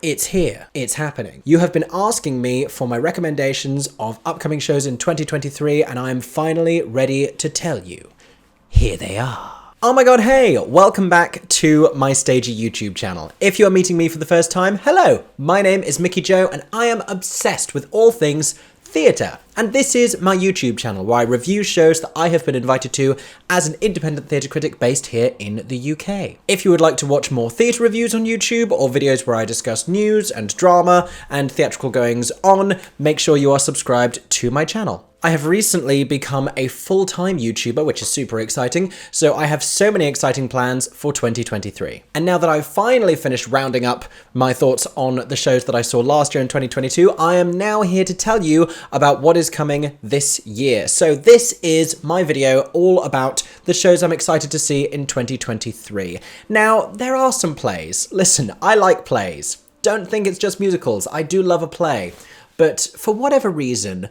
It's here. It's happening. You have been asking me for my recommendations of upcoming shows in 2023, and I'm finally ready to tell you. Here they are. Oh my god, hey! Welcome back to my Stagey YouTube channel. If you are meeting me for the first time, hello! My name is Mickey Joe, and I am obsessed with all things theatre. And this is my YouTube channel where I review shows that I have been invited to as an independent theatre critic based here in the UK. If you would like to watch more theatre reviews on YouTube or videos where I discuss news and drama and theatrical goings on, make sure you are subscribed to my channel. I have recently become a full-time YouTuber, which is super exciting, so I have so many exciting plans for 2023. And now that I've finally finished rounding up my thoughts on the shows that I saw last year in 2022, I am now here to tell you about what is coming this year. So this is my video all about the shows I'm excited to see in 2023. Now, there are some plays. Listen, I like plays. Don't think it's just musicals. I do love a play. But for whatever reason,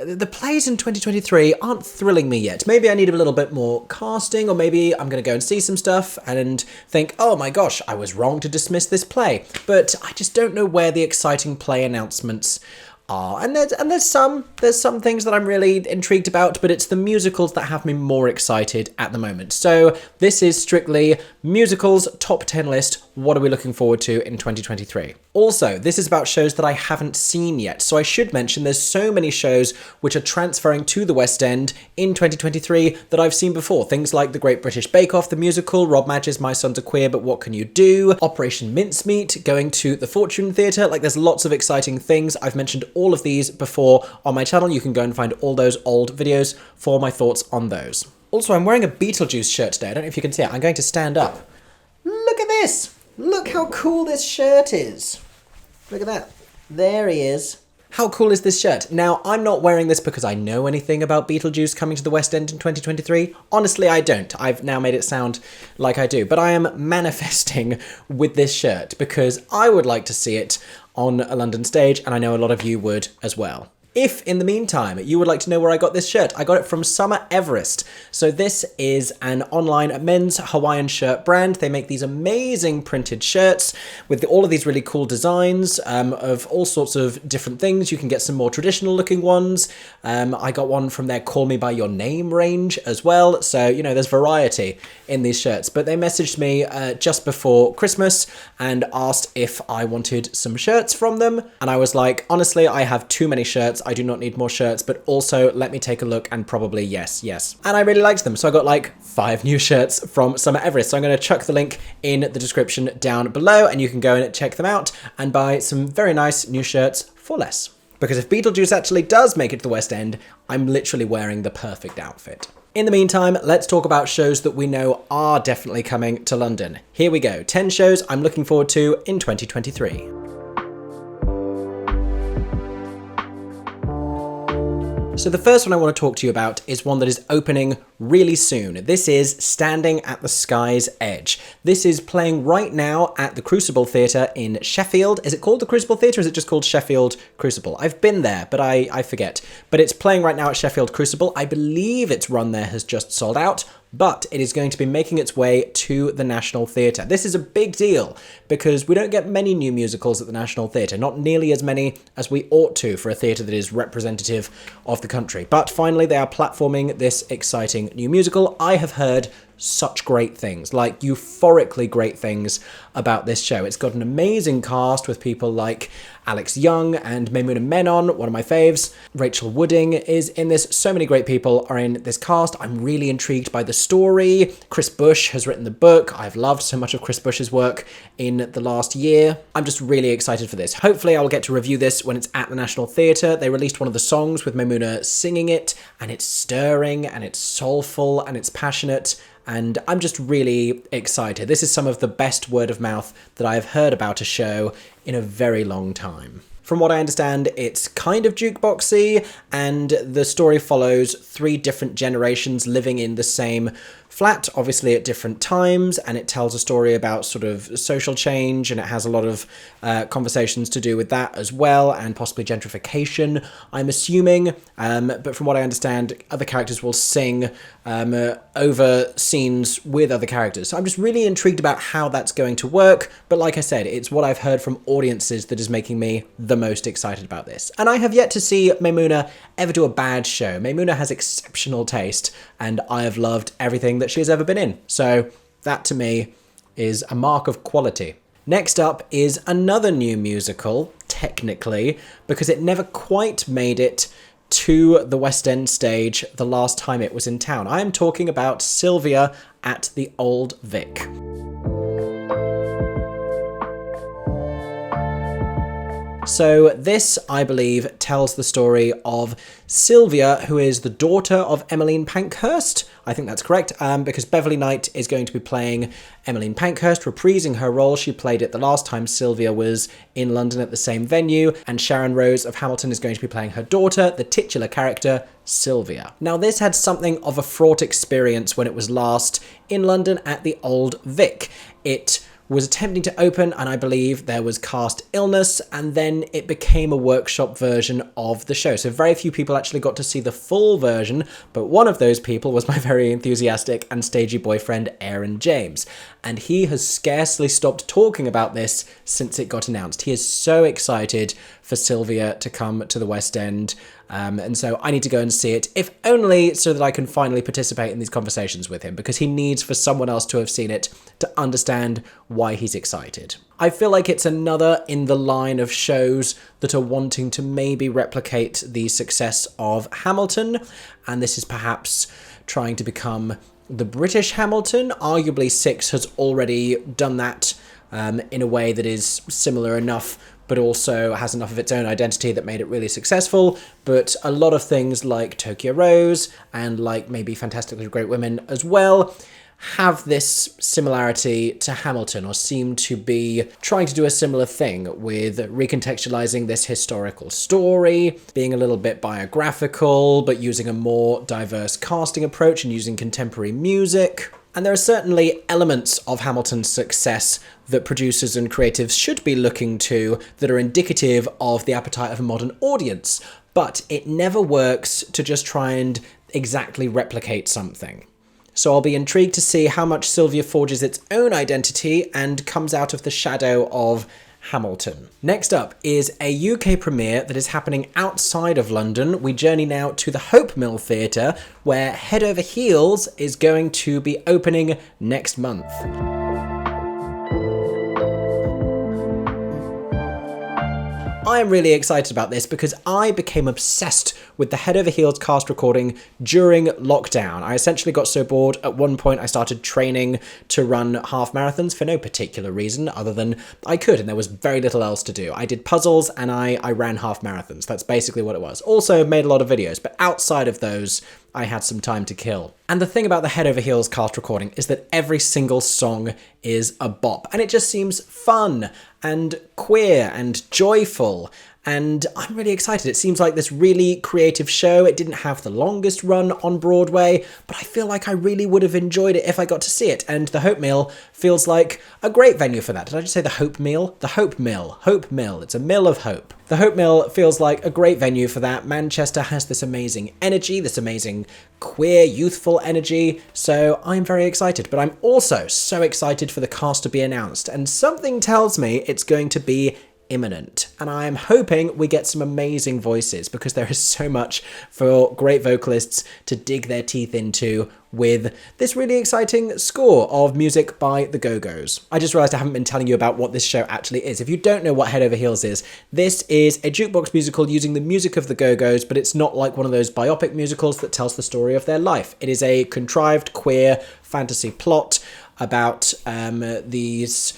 the plays in 2023 aren't thrilling me yet. Maybe I need a little bit more casting, or maybe I'm going to go and see some stuff and think, oh my gosh, I was wrong to dismiss this play. But I just don't know where the exciting play announcements are. And there's some things that I'm really intrigued about, but it's the musicals that have me more excited at the moment. So this is strictly musicals top 10 list. What are we looking forward to in 2023? Also, this is about shows that I haven't seen yet. So I should mention there's so many shows which are transferring to the West End in 2023 that I've seen before. Things like The Great British Bake Off, the musical, Rob Madge's My Sons Are Queer, But What Can You Do? Operation Mincemeat, going to the Fortune Theatre. Like, there's lots of exciting things. I've mentioned all of these before on my channel. You can go and find all those old videos for my thoughts on those. Also, I'm wearing a Beetlejuice shirt today. I don't know if you can see it. I'm going to stand up. Look at this! Look how cool this shirt is. Look at that. There he is. How cool is this shirt? Now, I'm not wearing this because I know anything about Beetlejuice coming to the West End in 2023. Honestly, I don't. I've now made it sound like I do. But I am manifesting with this shirt because I would like to see it on a London stage, and I know a lot of you would as well. If, in the meantime, you would like to know where I got this shirt, I got it from Summer Everest. So this is an online men's Hawaiian shirt brand. They make these amazing printed shirts with all of these really cool designs of all sorts of different things. You can get some more traditional looking ones. I got one from their Call Me By Your Name range as well. So, you know, there's variety in these shirts. But they messaged me just before Christmas and asked if I wanted some shirts from them. And I was like, honestly, I have too many shirts. I do not need more shirts, but also let me take a look and probably yes. And I really liked them. So I got like 5 new shirts from Summer Everest. So I'm going to chuck the link in the description down below and you can go and check them out and buy some very nice new shirts for less. Because if Beetlejuice actually does make it to the West End, I'm literally wearing the perfect outfit. In the meantime, let's talk about shows that we know are definitely coming to London. Here we go. 10 shows I'm looking forward to in 2023. So the first one I want to talk to you about is one that is opening really soon. This is Standing at the Sky's Edge. This is playing right now at the Crucible Theatre in Sheffield. Is it called the Crucible Theatre or is it just called Sheffield Crucible? I've been there, but I forget. But it's playing right now at Sheffield Crucible. I believe its run there has just sold out, but it is going to be making its way to the National Theatre. This is a big deal because we don't get many new musicals at the National Theatre, not nearly as many as we ought to for a theatre that is representative of the country. But finally, they are platforming this exciting new musical. I have heard such great things, like euphorically great things about this show. It's got an amazing cast with people like Alex Young and Maimouna Menon, one of my faves. Rachel Wooding is in this. So many great people are in this cast. I'm really intrigued by the story. Chris Bush has written the book. I've loved so much of Chris Bush's work in the last year. I'm just really excited for this. Hopefully I will get to review this when it's at the National Theatre. They released one of the songs with Maimouna singing it, and it's stirring and it's soulful and it's passionate. And I'm just really excited. This is some of the best word of mouth that I have heard about a show in a very long time. From what I understand, it's kind of jukeboxy, and the story follows 3 different generations living in the same flat, obviously at different times, and it tells a story about sort of social change, and it has a lot of conversations to do with that as well, and possibly gentrification, I'm assuming. But from what I understand, other characters will sing over scenes with other characters. So I'm just really intrigued about how that's going to work. But like I said, it's what I've heard from audiences that is making me the most excited about this. And I have yet to see Maimouna ever do a bad show. Maimouna has exceptional taste, and I have loved everything that she has ever been in. So that to me is a mark of quality. Next up is another new musical, technically, because it never quite made it to the West End stage the last time it was in town. I am talking about Sylvia at the Old Vic. So this, I believe, tells the story of Sylvia, who is the daughter of Emmeline Pankhurst. I think that's correct, because Beverly Knight is going to be playing Emmeline Pankhurst, reprising her role. She played it the last time Sylvia was in London at the same venue, and Sharon Rose of Hamilton is going to be playing her daughter, the titular character, Sylvia. Now, this had something of a fraught experience when it was last in London at the Old Vic. It was attempting to open, and I believe there was cast illness, and then it became a workshop version of the show. So very few people actually got to see the full version, but one of those people was my very enthusiastic and stagey boyfriend, Aaron James. And he has scarcely stopped talking about this since it got announced. He is so excited for Sylvia to come to the West End. And so I need to go and see it, if only so that I can finally participate in these conversations with him, because he needs for someone else to have seen it to understand why he's excited. I feel like it's another in the line of shows that are wanting to maybe replicate the success of Hamilton, and this is perhaps trying to become the British Hamilton. Arguably Six has already done that in a way that is similar enough, but also has enough of its own identity that made it really successful. But a lot of things like Tokyo Rose and like maybe Fantastically Great Women as well have this similarity to Hamilton, or seem to be trying to do a similar thing with recontextualizing this historical story, being a little bit biographical, but using a more diverse casting approach and using contemporary music. And there are certainly elements of Hamilton's success that producers and creatives should be looking to that are indicative of the appetite of a modern audience, but it never works to just try and exactly replicate something. So I'll be intrigued to see how much Sylvia forges its own identity and comes out of the shadow of Hamilton. Next up is a UK premiere that is happening outside of London. We journey now to the Hope Mill Theatre, where Head Over Heels is going to be opening next month. I am really excited about this because I became obsessed with the Head Over Heels cast recording during lockdown. I essentially got so bored at one point I started training to run half marathons for no particular reason other than I could, and there was very little else to do. I did puzzles and I ran half marathons. That's basically what it was. Also made a lot of videos, but outside of those, I had some time to kill. And the thing about the Head Over Heels cast recording is that every single song is a bop, and it just seems fun and queer and joyful, and I'm really excited. It seems like this really creative show. It didn't have the longest run on Broadway, but I feel like I really would have enjoyed it if I got to see it, and the Hope Mill feels like a great venue for that. Did I just say the Hope Mill? The Hope Mill. Hope Mill. It's a mill of hope. The Hope Mill feels like a great venue for that. Manchester has this amazing energy, this amazing queer, youthful energy, so I'm very excited. But I'm also so excited for the cast to be announced, and something tells me it's going to be imminent, and I am hoping we get some amazing voices, because there is so much for great vocalists to dig their teeth into with this really exciting score of music by the Go-Go's. I just realised I haven't been telling you about what this show actually is. If you don't know what Head Over Heels is, this is a jukebox musical using the music of the Go-Go's, but it's not like one of those biopic musicals that tells the story of their life. It is a contrived queer fantasy plot about these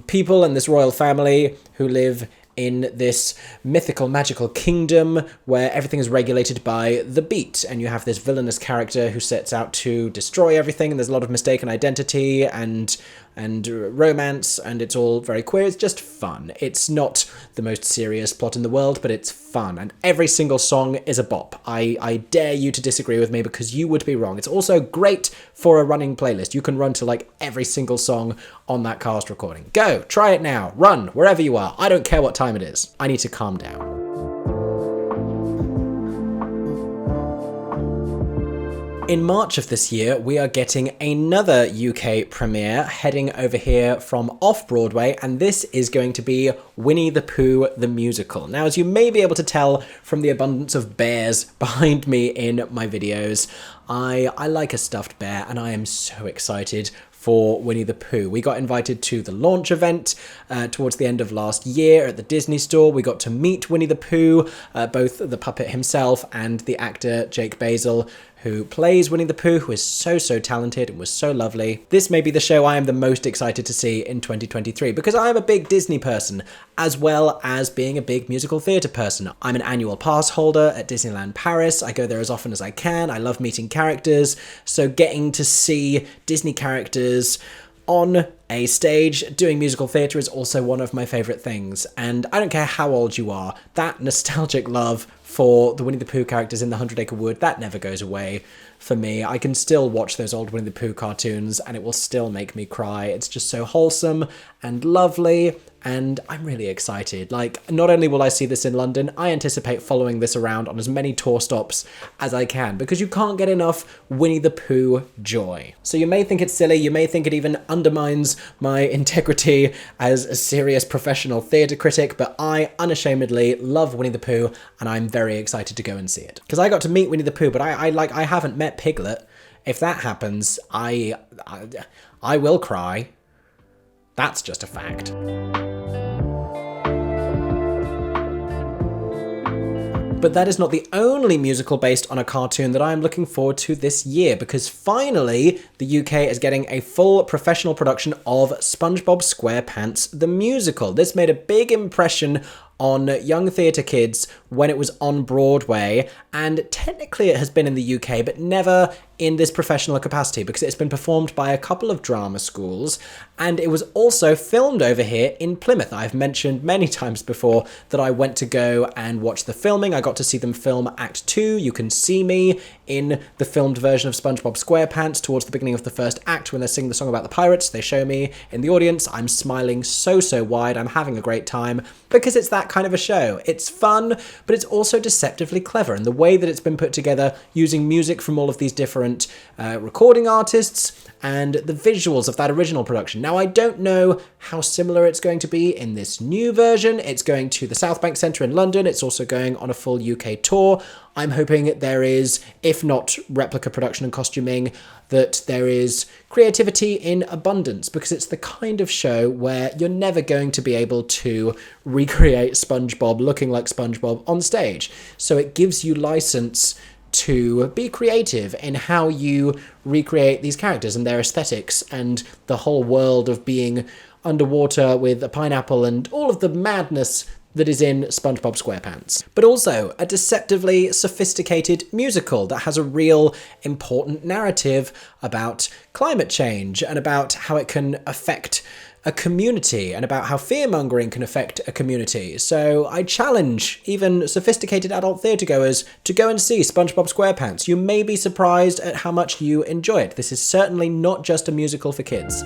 people and this royal family who live in this mythical, magical kingdom where everything is regulated by the beat, and you have this villainous character who sets out to destroy everything, and there's a lot of mistaken identity, and and romance, and it's all very queer. It's just fun. It's not the most serious plot in the world, but it's fun, and every single song is a bop. I dare you to disagree with me, because you would be wrong. It's also great for a running playlist. You can run to like every single song on that cast recording. Go, try it now, run, wherever you are. I don't care what time it is. I need to calm down. In March of this year, we are getting another UK premiere heading over here from off-Broadway, and this is going to be Winnie the Pooh the Musical. Now, as you may be able to tell from the abundance of bears behind me in my videos, I like a stuffed bear, and I am so excited for Winnie the Pooh. We got invited to the launch event towards the end of last year at the Disney Store. We got to meet Winnie the Pooh, both the puppet himself and the actor Jake Basil, who plays Winnie the Pooh, who is so talented and was so lovely. This may be the show I am the most excited to see in 2023, because I am a big Disney person, as well as being a big musical theatre person. I'm an annual pass holder at Disneyland Paris. I go there as often as I can. I love meeting characters, so getting to see Disney characters on a stage doing musical theatre is also one of my favourite things. And I don't care how old you are, that nostalgic love for the Winnie the Pooh characters in the 100 Acre Wood, that never goes away for me. I can still watch those old Winnie the Pooh cartoons and it will still make me cry. It's just so wholesome and lovely, and I'm really excited. Like, not only will I see this in London, I anticipate following this around on as many tour stops as I can, because you can't get enough Winnie the Pooh joy. So you may think it's silly, you may think it even undermines my integrity as a serious professional theatre critic, but I unashamedly love Winnie the Pooh, and I'm very excited to go and see it. Because I got to meet Winnie the Pooh, but I haven't met Piglet. If that happens, I will cry. That's just a fact. But that is not the only musical based on a cartoon that I am looking forward to this year, because finally the UK is getting a full professional production of SpongeBob SquarePants the Musical. This made a big impression on young theatre kids when it was on Broadway, and technically it has been in the UK, but never in this professional capacity, because it's been performed by a couple of drama schools, and it was also filmed over here in Plymouth. I've mentioned many times before that I went to go and watch the filming. I got to see them film Act 2. You can see me in the filmed version of SpongeBob SquarePants towards the beginning of the first act when they're singing the song about the pirates. They show me in the audience. I'm smiling so wide. I'm having a great time, because it's that kind of a show. It's fun, but it's also deceptively clever, and the way that it's been put together using music from all of these different recording artists and the visuals of that original production. Now, I don't know how similar it's going to be in this new version. It's going to the South Bank Centre in London. It's also going on a full UK tour. I'm hoping there is, if not replica production and costuming, that there is creativity in abundance, because it's the kind of show where you're never going to be able to recreate SpongeBob looking like SpongeBob on stage. So it gives you license to be creative in how you recreate these characters and their aesthetics and the whole world of being underwater with a pineapple and all of the madness that is in SpongeBob SquarePants. But also a deceptively sophisticated musical that has a real important narrative about climate change and about how it can affect a community and about how fear-mongering can affect a community. So I challenge even sophisticated adult theatregoers to go and see SpongeBob SquarePants. You may be surprised at how much you enjoy it. This is certainly not just a musical for kids.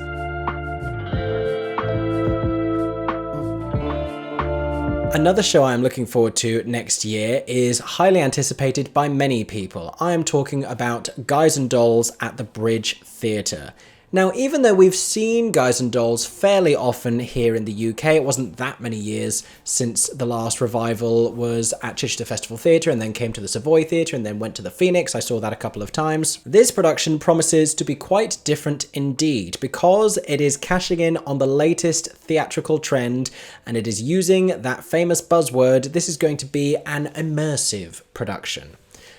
Another show I am looking forward to next year is highly anticipated by many people. I am talking about Guys and Dolls at the Bridge Theatre. Now, even though we've seen Guys and Dolls fairly often here in the UK, it wasn't that many years since the last revival was at Chichester Festival Theatre and then came to the Savoy Theatre and then went to the Phoenix. I saw that a couple of times. This production promises to be quite different indeed, because it is cashing in on the latest theatrical trend and it is using that famous buzzword. This is going to be an immersive production.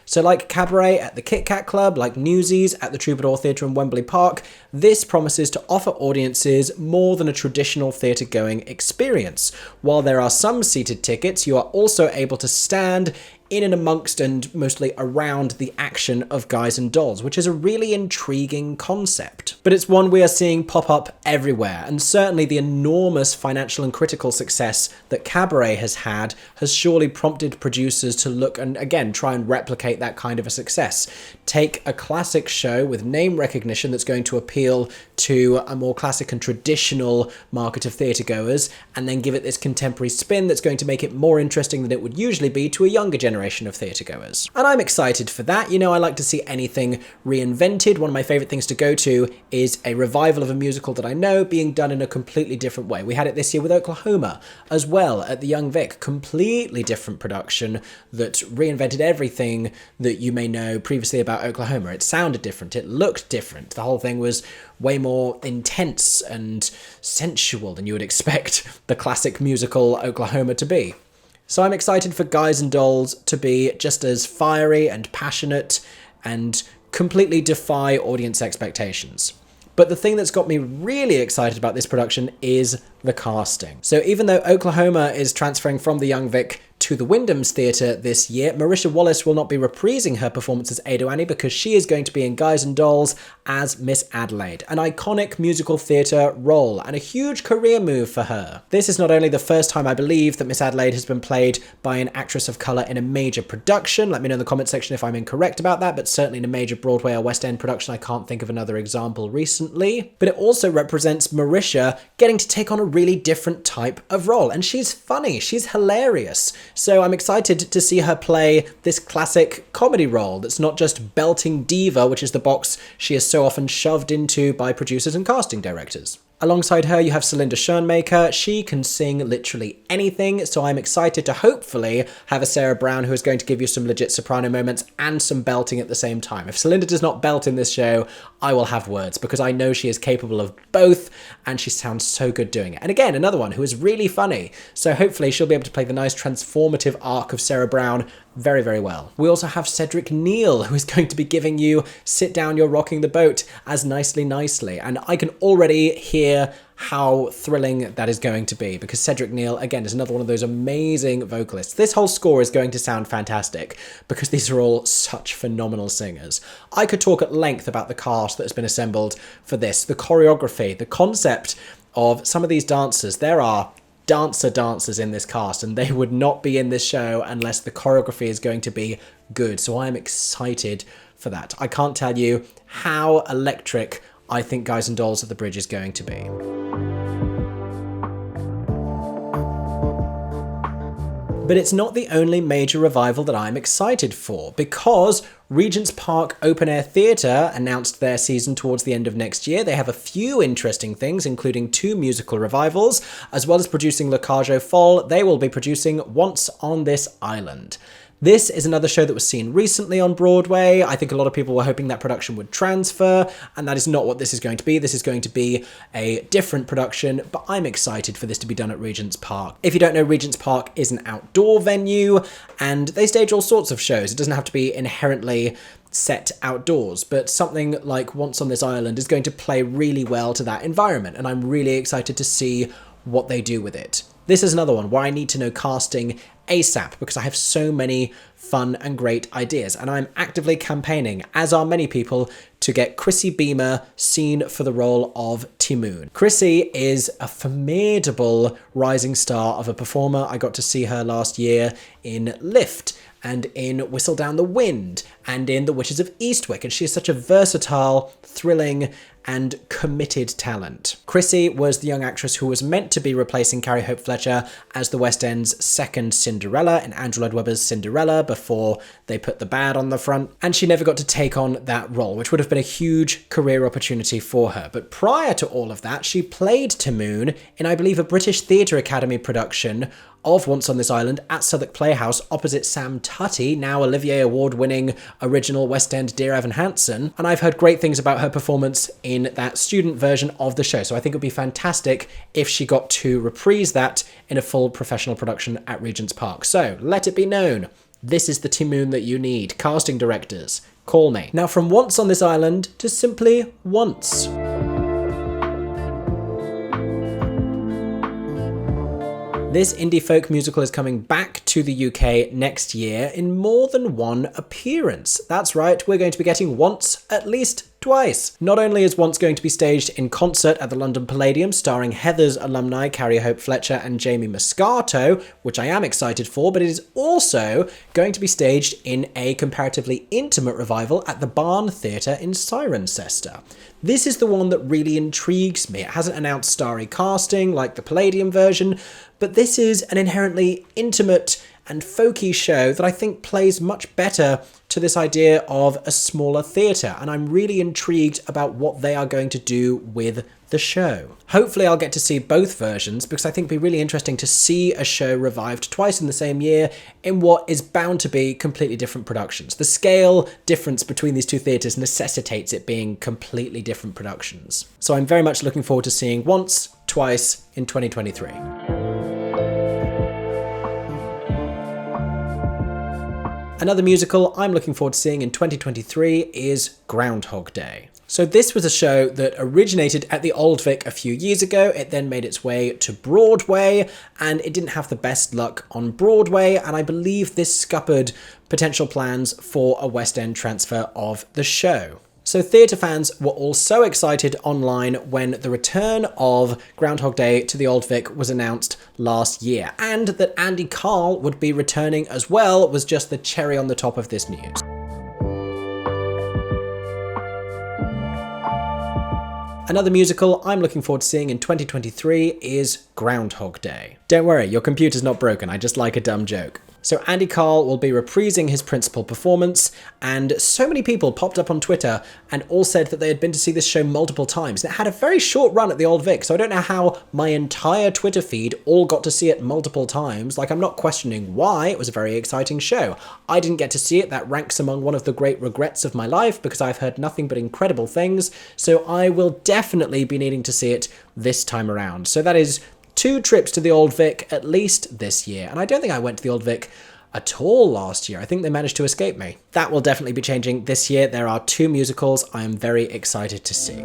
So like Cabaret at the Kit Kat Club, like Newsies at the Troubadour Theatre in Wembley Park, this promises to offer audiences more than a traditional theatre-going experience. While there are some seated tickets, you are also able to stand in and amongst and mostly around the action of Guys and Dolls, which is a really intriguing concept. But it's one we are seeing pop up everywhere, and certainly the enormous financial and critical success that Cabaret has had has surely prompted producers to look and again try and replicate that kind of a success. Take a classic show with name recognition that's going to appeal to a more classic and traditional market of theatre goers, and then give it this contemporary spin that's going to make it more interesting than it would usually be to a younger generation of theatre goers. And I'm excited for that. You know, I like to see anything reinvented. One of my favourite things to go to is a revival of a musical that I know being done in a completely different way. We had it this year with Oklahoma as well at the Young Vic. Completely different production that reinvented everything that you may know previously about Oklahoma. It sounded different. It looked different. The whole thing was way more intense and sensual than you would expect the classic musical Oklahoma to be. So I'm excited for Guys and Dolls to be just as fiery and passionate and completely defy audience expectations. But the thing that's got me really excited about this production is the casting. So even though Oklahoma is transferring from the Young Vic to the Wyndham's Theatre this year, Marisha Wallace will not be reprising her performance as Ado Annie because she is going to be in Guys and Dolls as Miss Adelaide, an iconic musical theatre role and a huge career move for her. This is not only the first time I believe that Miss Adelaide has been played by an actress of colour in a major production, let me know in the comment section if I'm incorrect about that, but certainly in a major Broadway or West End production I can't think of another example recently, but it also represents Marisha getting to take on a really different type of role, and she's funny, she's hilarious. So I'm excited to see her play this classic comedy role that's not just belting diva, which is the box she is so often shoved into by producers and casting directors. Alongside her, you have Celinda Schoenmaker. She can sing literally anything, so I'm excited to hopefully have a Sarah Brown who is going to give you some legit soprano moments and some belting at the same time. If Celinda does not belt in this show, I will have words, because I know she is capable of both, and she sounds so good doing it. And again, another one who is really funny, so hopefully she'll be able to play the nice transformative arc of Sarah Brown very, very well. We also have Cedric Neal, who is going to be giving you Sit Down, You're Rocking the Boat as Nicely Nicely, and I can already hear how thrilling that is going to be, because Cedric Neal, again, is another one of those amazing vocalists. This whole score is going to sound fantastic, because these are all such phenomenal singers. I could talk at length about the cast that has been assembled for this, the choreography, the concept of some of these dancers. There are dancers in this cast, and they would not be in this show unless the choreography is going to be good. So I'm excited for that. I can't tell you how electric I think Guys and Dolls at the Bridge is going to be. But it's not the only major revival that I'm excited for, because Regent's Park Open Air Theatre announced their season towards the end of next year. They have a few interesting things, including 2 musical revivals, as well as producing Le Cage aux Folles. They will be producing Once on This Island. This is another show that was seen recently on Broadway. I think a lot of people were hoping that production would transfer, and that is not what this is going to be. This is going to be a different production, but I'm excited for this to be done at Regent's Park. If you don't know, Regent's Park is an outdoor venue, and they stage all sorts of shows. It doesn't have to be inherently set outdoors, but something like Once on This Island is going to play really well to that environment, and I'm really excited to see what they do with it. This is another one where I need to know casting ASAP, because I have so many fun and great ideas, and I'm actively campaigning, as are many people, to get Chrissy Beamer seen for the role of Timoon. Chrissy is a formidable rising star of a performer. I got to see her last year in Lift, and in Whistle Down the Wind, and in The Witches of Eastwick, and she is such a versatile, thrilling, and committed talent. Chrissy was the young actress who was meant to be replacing Carrie Hope Fletcher as the West End's second Cinderella in Andrew Lloyd Webber's Cinderella before they put the bad on the front, and she never got to take on that role, which would have been a huge career opportunity for her. But prior to all of that, she played Timoon in, I believe, a British Theatre Academy production of Once on This Island at Southwark Playhouse opposite Sam Tutty, now Olivier Award-winning original West End Dear Evan Hansen, and I've heard great things about her performance in that student version of the show, so I think it would be fantastic if she got to reprise that in a full professional production at Regent's Park. So, let it be known, this is the Timoon that you need. Casting directors, call me. Now, from Once on This Island to simply Once. This indie folk musical is coming back to the UK next year in more than one appearance. That's right, we're going to be getting Once at least twice. Not only is Once going to be staged in concert at the London Palladium, starring Heather's alumni Carrie Hope Fletcher and Jamie Moscato, which I am excited for, but it is also going to be staged in a comparatively intimate revival at the Barn Theatre in Cirencester. This is the one that really intrigues me. It hasn't announced starry casting like the Palladium version, but this is an inherently intimate and folky show that I think plays much better to this idea of a smaller theatre, and I'm really intrigued about what they are going to do with the show. Hopefully I'll get to see both versions, because I think it'd be really interesting to see a show revived twice in the same year in what is bound to be completely different productions. The scale difference between these two theatres necessitates it being completely different productions. So I'm very much looking forward to seeing Once, Twice in 2023. Another musical I'm looking forward to seeing in 2023 is Groundhog Day. So this was a show that originated at the Old Vic a few years ago. It then made its way to Broadway, and it didn't have the best luck on Broadway, and I believe this scuppered potential plans for a West End transfer of the show. So theatre fans were all so excited online when the return of Groundhog Day to the Old Vic was announced last year, and that Andy Carl would be returning as well was just the cherry on the top of this news. Another musical I'm looking forward to seeing in 2023 is Groundhog Day. Don't worry, your computer's not broken, I just like a dumb joke. So Andy Carl will be reprising his principal performance, and so many people popped up on Twitter and all said that they had been to see this show multiple times. And it had a very short run at the Old Vic, so I don't know how my entire Twitter feed all got to see it multiple times. Like, I'm not questioning why, it was a very exciting show. I didn't get to see it, that ranks among one of the great regrets of my life, because I've heard nothing but incredible things, so I will definitely be needing to see it this time around. So that is 2 trips to the Old Vic at least this year, and I don't think I went to the Old Vic at all last year. I think they managed to escape me. That will definitely be changing this year. There are 2 musicals I am very excited to see.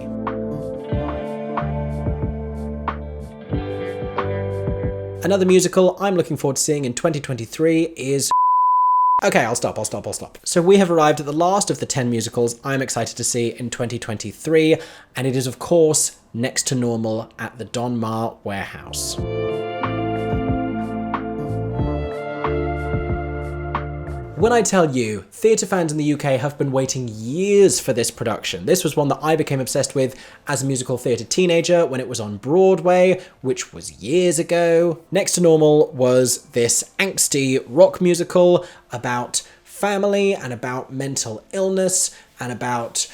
Another musical I'm looking forward to seeing in 2023 is... Okay, I'll stop. So we have arrived at the last of the 10 musicals I'm excited to see in 2023, and it is of course Next to Normal at the Donmar Warehouse. When I tell you, theatre fans in the UK have been waiting years for this production. This was one that I became obsessed with as a musical theatre teenager when it was on Broadway, which was years ago. Next to Normal was this angsty rock musical about family and about mental illness and about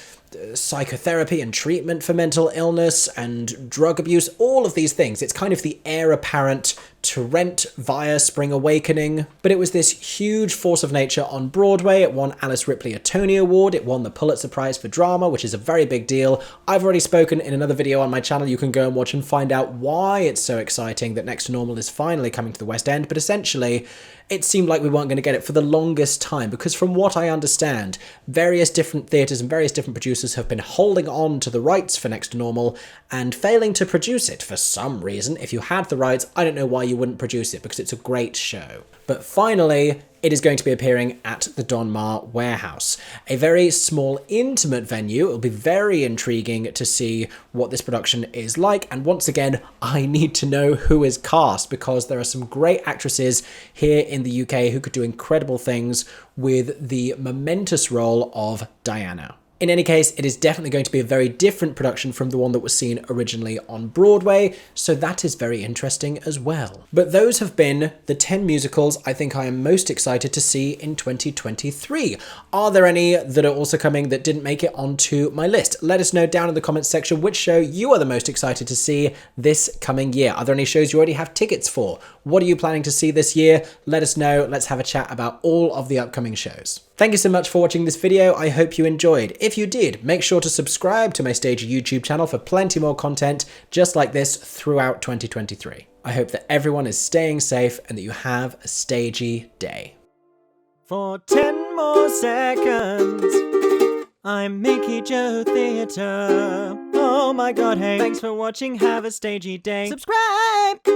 psychotherapy and treatment for mental illness and drug abuse, all of these things. It's kind of the heir apparent to Rent via Spring Awakening, but it was this huge force of nature on Broadway. It won Alice Ripley a Tony Award, it won the Pulitzer Prize for Drama, which is a very big deal. I've already spoken in another video on my channel, you can go and watch and find out why it's so exciting that Next to Normal is finally coming to the West End, but essentially it seemed like we weren't going to get it for the longest time, because from what I understand, various different theatres and various different producers have been holding on to the rights for Next to Normal and failing to produce it for some reason. If you had the rights, I don't know why you wouldn't produce it, because it's a great show. But finally, it is going to be appearing at the Donmar Warehouse, a very small, intimate venue. It'll be very intriguing to see what this production is like, and once again, I need to know who is cast, because there are some great actresses here in the UK who could do incredible things with the momentous role of Diana. In any case, it is definitely going to be a very different production from the one that was seen originally on Broadway, so that is very interesting as well. But those have been the 10 musicals I think I am most excited to see in 2023. Are there any that are also coming that didn't make it onto my list? Let us know down in the comments section which show you are the most excited to see this coming year. Are there any shows you already have tickets for? What are you planning to see this year? Let us know. Let's have a chat about all of the upcoming shows. Thank you so much for watching this video. I hope you enjoyed. If you did, make sure to subscribe to my Stagey YouTube channel for plenty more content just like this throughout 2023. I hope that everyone is staying safe and that you have a stagey day. For 10 more seconds, I'm Mickey Joe Theatre. Oh my god, hey. Thanks for watching, have a stagey day. Subscribe!